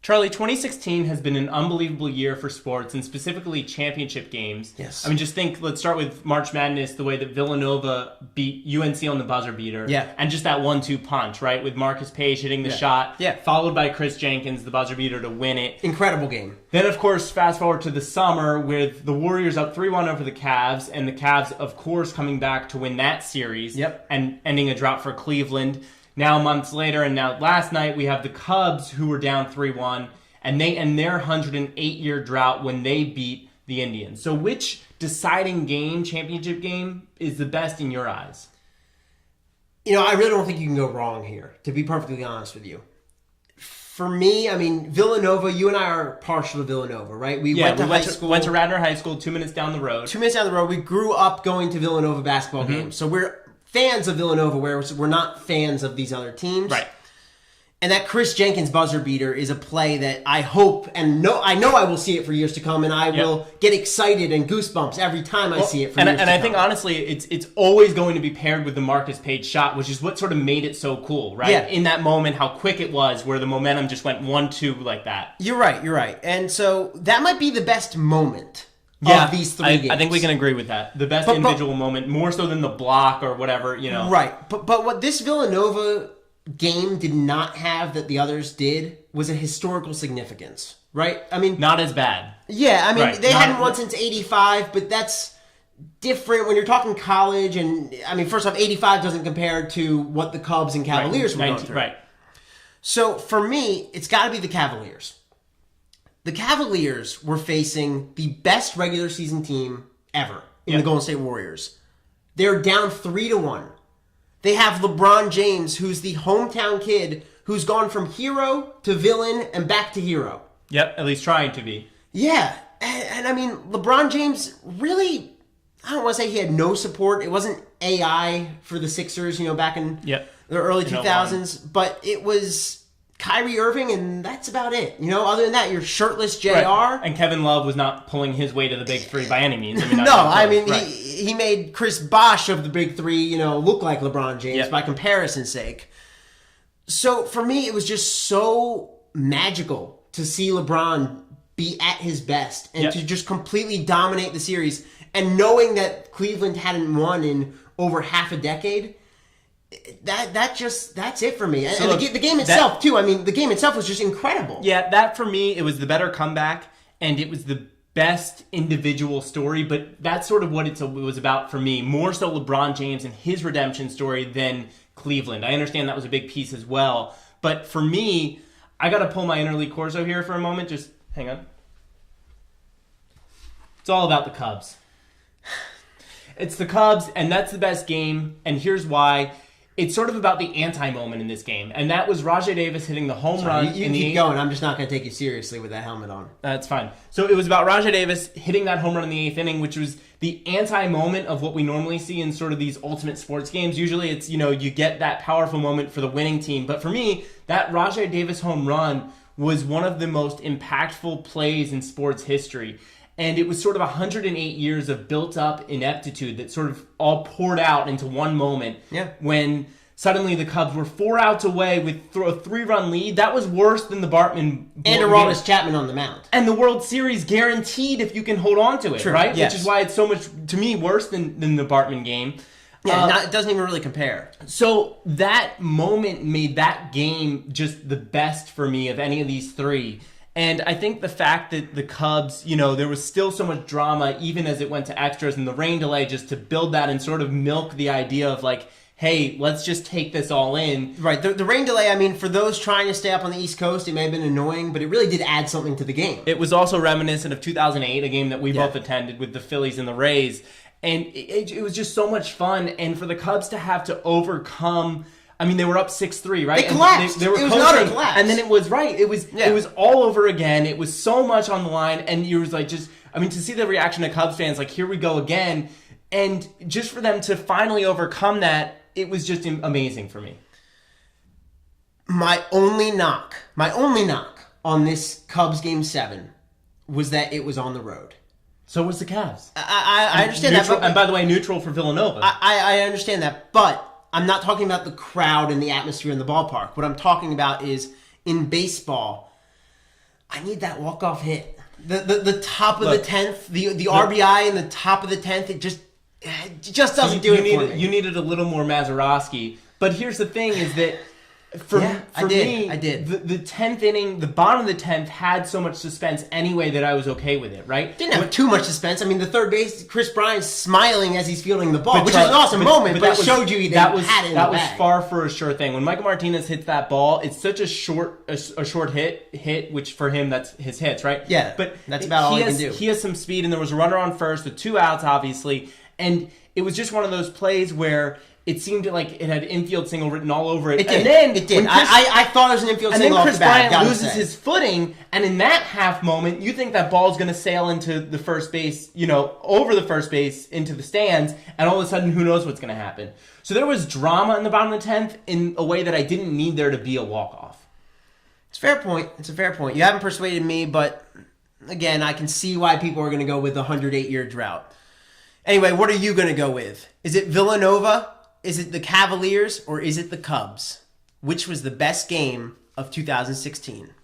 Charlie, 2016 has been an unbelievable year for sports, and specifically championship games. Yes. I mean, just think, let's start with March Madness, the way that Villanova beat UNC on the buzzer beater. Yeah. And just that 1-2 punch, right? With Marcus Page hitting the shot. Yeah. Followed by Chris Jenkins, the buzzer beater, to win it. Incredible game. Then, of course, fast forward to the summer with the Warriors up 3-1 over the Cavs, and the Cavs, of course, coming back to win that series. Yep. And ending a drought for Cleveland. Now, months later, and now last night, we have the Cubs, who were down 3-1. And they end their 108-year drought when they beat the Indians. So which deciding game, championship game, is the best in your eyes? You know, I really don't think you can go wrong here, to be perfectly honest with you. For me, I mean, Villanova, you and I are partial to Villanova, right? We went to Radnor High School 2 minutes down the road. 2 minutes down the road. We grew up going to Villanova basketball games. So we're fans of Villanova, whereas we're not fans of these other teams. Right. And that Chris Jenkins buzzer beater is a play that I hope and I know I will see it for years to come, and I will get excited and goosebumps every time I see it for years to come. And I think, honestly, it's always going to be paired with the Marcus Page shot, which is what sort of made it so cool, right? Yeah. In that moment, how quick it was, where the momentum just went 1-2 like that. You're right. And so that might be the best moment of these three games. I think we can agree with that. The best individual moment, more so than the block or whatever, you know. Right. But what this Villanova game did not have that the others did was a historical significance, right? I mean, not as bad. Yeah, I mean, they hadn't won since 85, but that's different when you're talking college. And I mean, first off, 85 doesn't compare to what the Cubs and Cavaliers were going through. Right. So for me, it's got to be the Cavaliers. The Cavaliers were facing the best regular season team ever in the Golden State Warriors. They're down 3-1. They have LeBron James, who's the hometown kid who's gone from hero to villain and back to hero. Yep, at least trying to be. Yeah, and I mean, LeBron James really, I don't want to say he had no support. It wasn't AI for the Sixers, you know, back in the early 2000s, but it was Kyrie Irving, and that's about it. You know, other than that, you're shirtless JR. Right. And Kevin Love was not pulling his way to the big three by any means. I mean, he made Chris Bosh of the big three, you know, look like LeBron James by comparison's sake. So for me, it was just so magical to see LeBron be at his best and to just completely dominate the series. And knowing that Cleveland hadn't won in over half a decade, that's it for me. And the game itself, too. I mean, the game itself was just incredible. Yeah, that for me, it was the better comeback, and it was the best individual story, but that's sort of what it was about for me. More so LeBron James and his redemption story than Cleveland. I understand that was a big piece as well, but for me, I got to pull my inner Lee Corso here for a moment. Just hang on. It's all about the Cubs. It's the Cubs, and that's the best game, and here's why. It's sort of about the anti-moment in this game, and that was Rajai Davis hitting the home run. You keep going. I'm just not going to take you seriously with that helmet on. That's fine. So it was about Rajai Davis hitting that home run in the 8th inning, which was the anti-moment of what we normally see in sort of these ultimate sports games. Usually it's, you know, you get that powerful moment for the winning team. But for me, that Rajai Davis home run was one of the most impactful plays in sports history. And it was sort of 108 years of built-up ineptitude that sort of all poured out into one moment when suddenly the Cubs were 4 outs away with a 3-run lead. That was worse than the Bartman... And Aroldis Chapman on the mound. And the World Series guaranteed if you can hold on to it, right? Yes. Which is why it's so much, to me, worse than the Bartman game. Yeah, it doesn't even really compare. So that moment made that game just the best for me of any of these three. And I think the fact that the Cubs, you know, there was still so much drama even as it went to extras, and the rain delay just to build that and sort of milk the idea of like, hey, let's just take this all in. Right. The rain delay, I mean, for those trying to stay up on the East Coast, it may have been annoying, but it really did add something to the game. It was also reminiscent of 2008, a game that we both attended with the Phillies and the Rays. And it was just so much fun. And for the Cubs to have to overcome... I mean, they were up 6-3, right? They collapsed. They were it was coaching, not a collapse. And then it was, it was all over again. It was so much on the line. And you was like, just, I mean, to see the reaction of Cubs fans, like, here we go again. And just for them to finally overcome that, it was just amazing for me. My only knock on this Cubs Game 7 was that it was on the road. So was the Cavs. I understand neutral, that. But, and by the way, neutral for Villanova. I understand that, but I'm not talking about the crowd and the atmosphere in the ballpark. What I'm talking about is in baseball, I need that walk-off hit. The top of the 10th, the RBI in the top of the 10th, it just doesn't do it for me. You needed a little more Mazeroski. But here's the thing is that for me, the 10th inning, the bottom of the 10th had so much suspense anyway that I was okay with it, right? Didn't have too much suspense. I mean, the third base, Chris Bryant's smiling as he's fielding the ball, which is an awesome moment, but it showed you that had it in the bag. That was far for a sure thing. When Michael Martinez hits that ball, it's such a short hit, which for him, that's his hits, right? Yeah, but that's about all he can do. He has some speed, and there was a runner on first with 2 outs, obviously, and it was just one of those plays where it seemed like it had infield single written all over it. It did. And then it did. I thought it was an infield single off the bat. And then Chris Bryant loses his footing, and in that half moment, you think that ball's going to sail into the first base, over the first base into the stands, and all of a sudden, who knows what's going to happen. So there was drama in the bottom of the 10th in a way that I didn't need there to be a walk-off. It's a fair point. You haven't persuaded me, but again, I can see why people are going to go with the 108-year drought. Anyway, what are you going to go with? Is it Villanova? Is it the Cavaliers or is it the Cubs? Which was the best game of 2016?